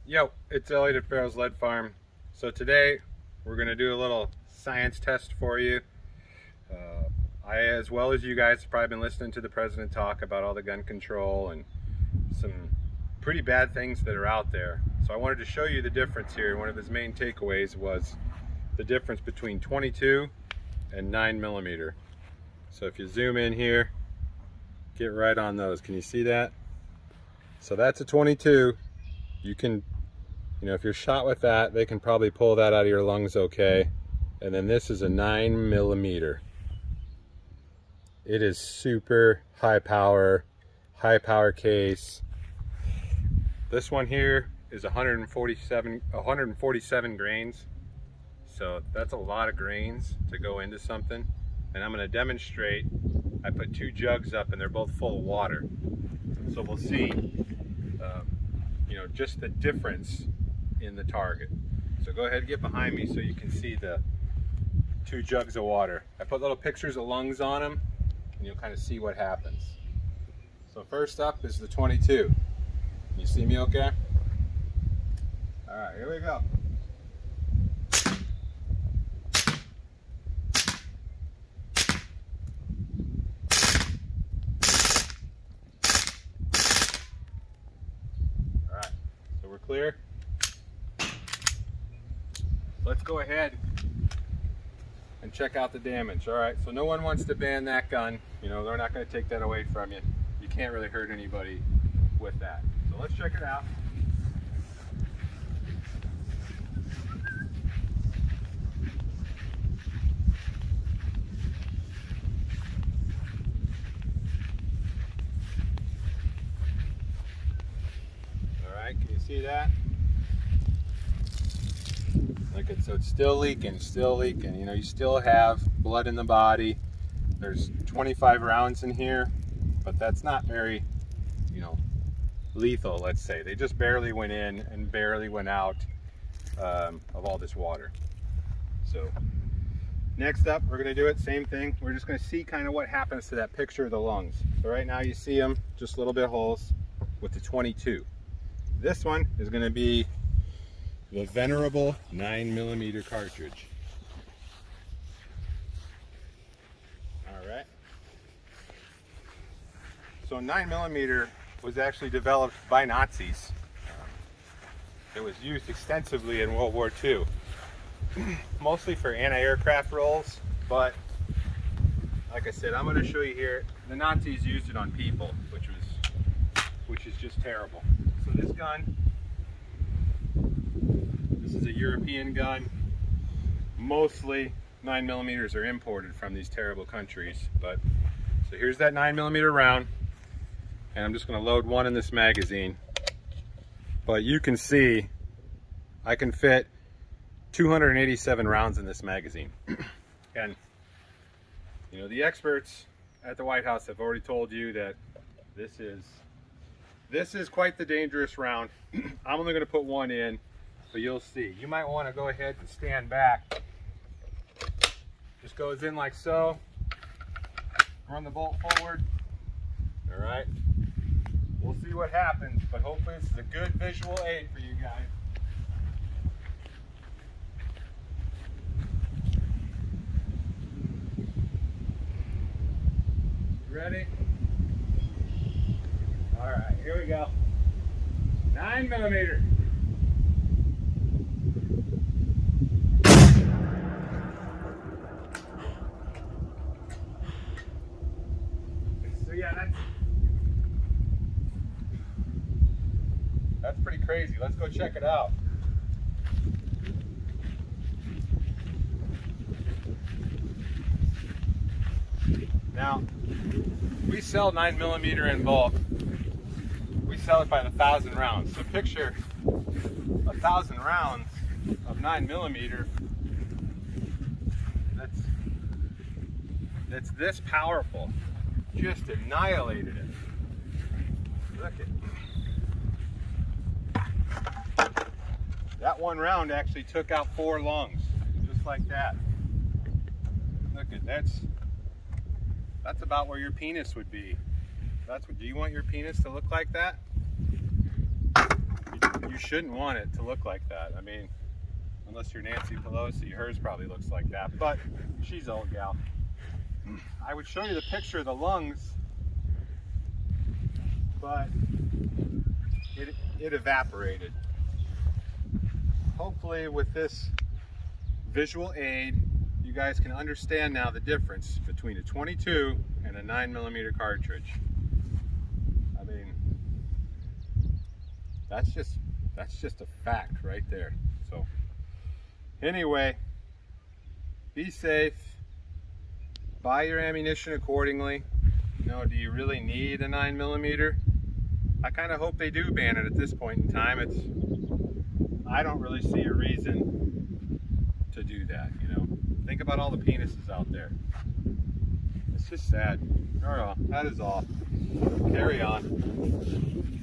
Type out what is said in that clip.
Yo, it's Elliot at Farrell's Lead Farm. So today we're going to do a little science test for you. I, as well as you guys, have probably been listening to the president talk about all the gun control and some pretty bad things that are out there. So I wanted to show you the difference here. One of his main takeaways was the difference between 22 and 9mm. So if you zoom in here, get right on those. Can you see that? So that's a 22. You can, if you're shot with that, they can probably pull that out of your lungs okay. And then this is a 9mm. It is super high power case. This one here is 147 grains. So that's a lot of grains to go into something. And I'm going to demonstrate. I put 2 jugs up and they're both full of water. So we'll see, just the difference in the target. So go ahead and get behind me so you can see the 2 jugs of water. I put little pictures of lungs on them and you'll kind of see what happens. So first up is the 22. Can you see me okay? All right, here we go. Clear. Let's go ahead and check out the damage. All right, so no one wants to ban that gun. They're not going to take that away from you. You can't really hurt anybody with that. So let's check it out. Can you see that? Look at, so it's still leaking. You still have blood in the body. There's 25 rounds in here, but that's not very, lethal, let's say. They just barely went in and barely went out of all this water. So next up, we're gonna do it, same thing. We're just gonna see kind of what happens to that picture of the lungs. So right now you see them, just a little bit of holes with the 22. This one is going to be the venerable 9mm cartridge. All right. So 9mm was actually developed by Nazis. It was used extensively in World War II, mostly for anti-aircraft roles. But like I said, I'm going to show you here. The Nazis used it on people, which is just terrible. So this gun, this is a European gun. Mostly 9mm are imported from these terrible countries. But so here's that 9mm round, and I'm just going to load one in this magazine. But you can see I can fit 287 rounds in this magazine. And the experts at the White House have already told you that this is quite the dangerous round. I'm only going to put one in, but you'll see. You might want to go ahead and stand back. Just goes in like so. Run the bolt forward. All right. We'll see what happens, but hopefully this is a good visual aid for you guys. You ready? All right, here we go. 9mm. So yeah, that's pretty crazy. Let's go check it out. Now, we sell 9mm in bulk. We sell it by the 1,000 rounds. So picture 1,000 rounds of 9mm. That's this powerful. Just annihilated it. Look at that one round actually took out 4 lungs, just like that. Look at that's about where your penis would be. Do you want your penis to look like that? You you shouldn't want it to look like that. I mean, unless you're Nancy Pelosi, hers probably looks like that, but she's old gal. I would show you the picture of the lungs, but it evaporated. Hopefully with this visual aid, you guys can understand now the difference between a 22 and a 9mm cartridge. I mean, that's just a fact right there. So anyway, be safe, buy your ammunition accordingly. You know, do you really need a 9mm? I kind of hope they do ban it at this point in time. I don't really see a reason to do that, you know. Think about all the penises out there. It's just sad. All right, that is all. Carry on.